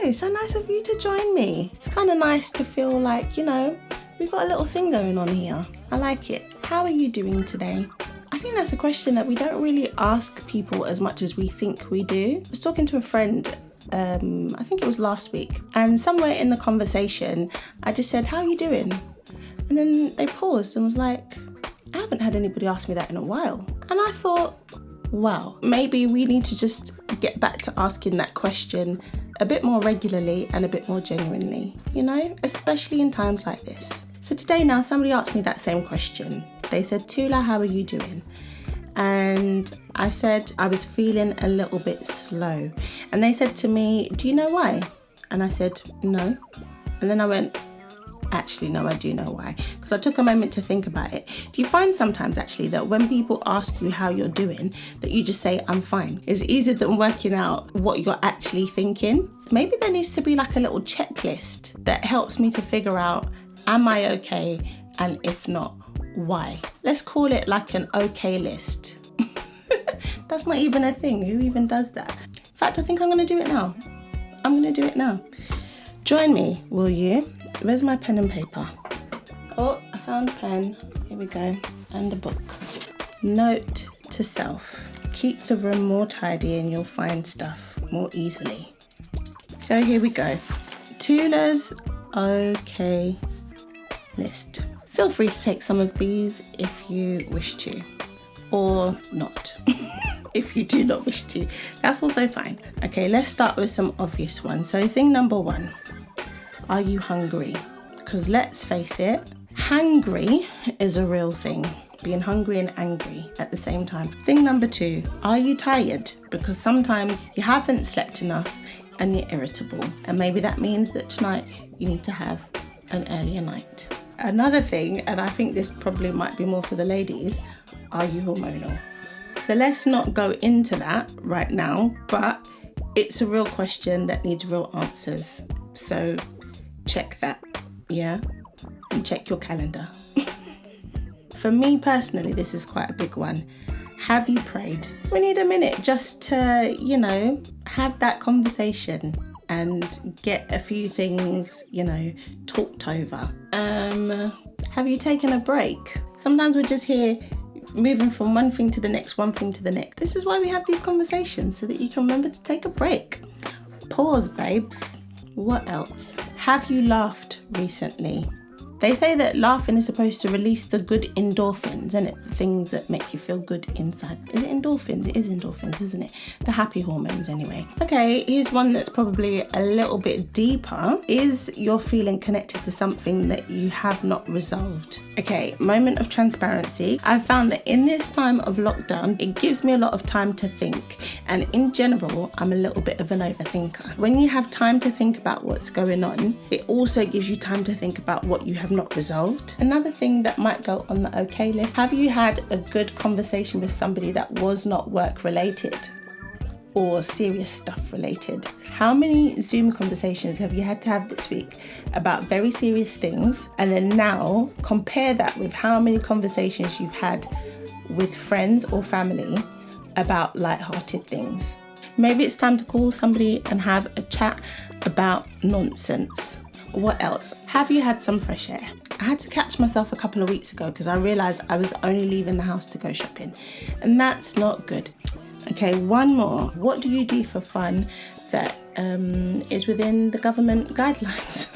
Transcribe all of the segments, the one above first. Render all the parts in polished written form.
Hi, so nice of you to join me. It's kind of nice to feel like, we've got a little thing going on here. I like it. How are you doing today? I think that's a question that we don't really ask people as much as we think we do. I was talking to a friend, I think it was last week, and somewhere in the conversation, I just said, how are you doing? And then they paused and was like, I haven't had anybody ask me that in a while. And I thought, wow, maybe we need to just get back to asking that question a bit more regularly and a bit more genuinely, especially in times like this. So today now, somebody asked me that same question. They said, Tula, how are you doing? And I said I was feeling a little bit slow. And they said to me, do you know why? And I said, no. And then I went, actually, no, I do know why. Because I took a moment to think about it. Do you find sometimes actually that when people ask you how you're doing, that you just say, I'm fine? It's easier than working out what you're actually thinking. Maybe there needs to be like a little checklist that helps me to figure out, am I okay? And if not, why? Let's call it like an okay list. That's not even a thing. Who even does that? In fact, I think I'm going to do it now. I'm going to do it now. Join me, will you? Where's my pen and paper? Oh, I found a pen. Here we go. And a book. Note to self. Keep the room more tidy and you'll find stuff more easily. So here we go. Tula's okay list. Feel free to take some of these if you wish to, or not. If you do not wish to, that's also fine. Okay, let's start with some obvious ones. So thing number 1, are you hungry? Because let's face it, hangry is a real thing. Being hungry and angry at the same time. Thing number 2, are you tired? Because sometimes you haven't slept enough and you're irritable. And maybe that means that tonight you need to have an earlier night. Another thing, and I think this probably might be more for the ladies, are you hormonal? So let's not go into that right now, but it's a real question that needs real answers. So check that, yeah? And check your calendar. For me personally, this is quite a big one. Have you prayed? We need a minute just to, have that conversation and get a few things, talked over. Have you taken a break? Sometimes we're just here moving from one thing to the next. This is why we have these conversations, so that you can remember to take a break. Pause, babes. What else? Have you laughed recently? They say that laughing is supposed to release the good endorphins, isn't it? Things that make you feel good inside. Is it endorphins? It is endorphins, isn't it? The happy hormones anyway. Okay, here's one that's probably a little bit deeper. Is you're feeling connected to something that you have not resolved? Okay, moment of transparency. I've found that in this time of lockdown, it gives me a lot of time to think. And in general, I'm a little bit of an overthinker. When you have time to think about what's going on, it also gives you time to think about what you have not resolved. Another thing that might go on the okay list, have you had a good conversation with somebody that was not work related or serious stuff related? How many Zoom conversations have you had to have this week about very serious things? And then now compare that with how many conversations you've had with friends or family about light-hearted things. Maybe it's time to call somebody and have a chat about nonsense. What else? Have you had some fresh air? I had to catch myself a couple of weeks ago because I realised I was only leaving the house to go shopping, and that's not good. Okay, one more. What do you do for fun that is within the government guidelines?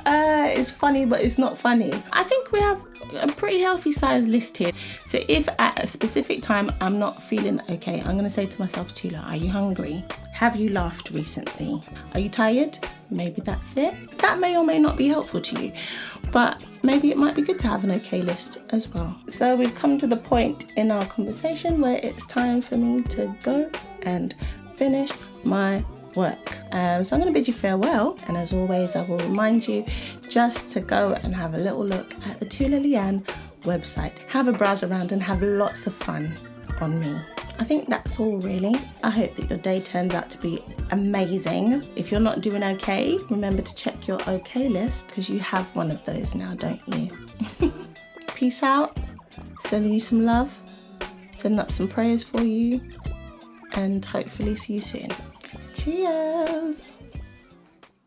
It's funny, but it's not funny. I think we have a pretty healthy size list here. So if at a specific time I'm not feeling okay, I'm going to say to myself, Tula, are you hungry? Have you laughed recently? Are you tired? Maybe that's it. That may or may not be helpful to you, but maybe it might be good to have an okay list as well. So we've come to the point in our conversation where it's time for me to go and finish my work. So I'm going to bid you farewell, and as always I will remind you just to go and have a little look at the Tula Leanne website. Have a browse around and have lots of fun on me. I think that's all really. I hope that your day turns out to be amazing. If you're not doing okay, remember to check your okay list, because you have one of those now, don't you? Peace out. Sending you some love. Sending up some prayers for you. And hopefully see you soon. Cheers.